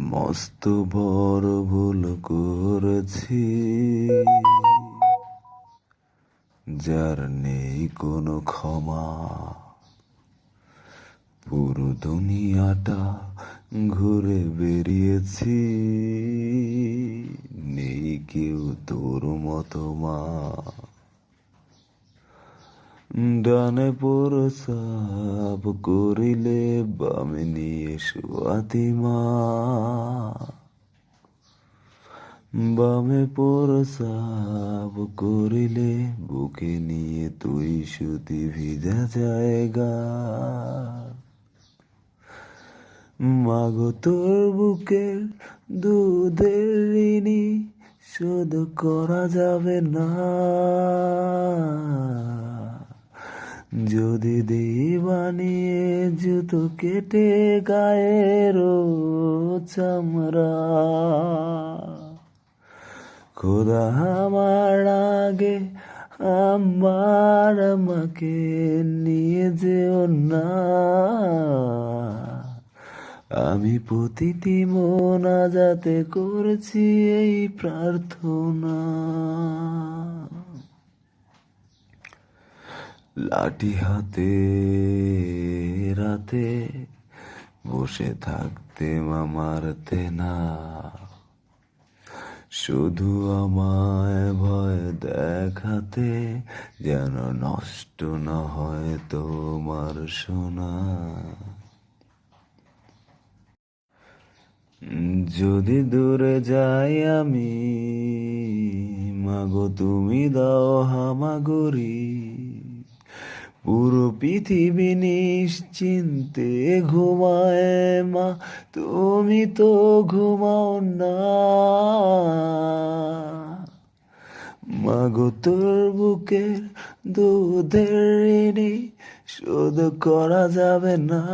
মস্ত বড় ভুল করেছি, যার নেই কোনো ক্ষমা। পুরো দুনিয়াটা ঘুরে বেরিয়েছি, নেই কেউ তোর মতো মা। ডানে প্রসাব করিলে বামে নিয়ে শুয়াতি মা, বামে প্রসাব করিলে বুকে নিয়ে তুই শুতি ভিজা জায়গা। মাগো তোর বুকের দুধের ঋণী শোধ করা যাবে না, যদি দেই বানিয়ে জুতো কেটে গায়ের চামড়া। খোদা আমার আগে আমার আমাকে নিয়ে যেও না, আমি প্রতিটি মোনাজাতে করছি এই প্রার্থনা। লাঠি হাতে রাতে বসে থাকতে মারতে না, শুধু আমায় ভয় দেখাতে যেন নষ্ট না হয় তোমার সোনা। যদি দূরে যাই আমি, মাগো তুমি দাও হামাগুড়ি। পুরো পৃথিবী নিশ্চিন্তে ঘুমায় মা, তুমি তো ঘুমাও না। মাগো তোর বুকের দুধের ঋণী শোধ করা যাবে না,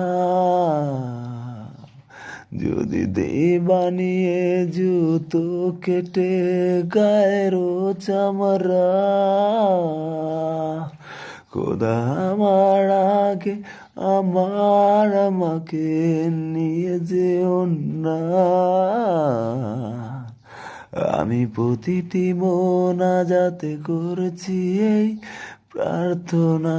যদি দেই বানিয়ে জুতো কেটে গায়ের চামড়া। খোদা আমার আগে আমার আমাকে নিয়ে যেও না, আমি প্রতিটি মোনাজাতে করছি এই প্রার্থনা।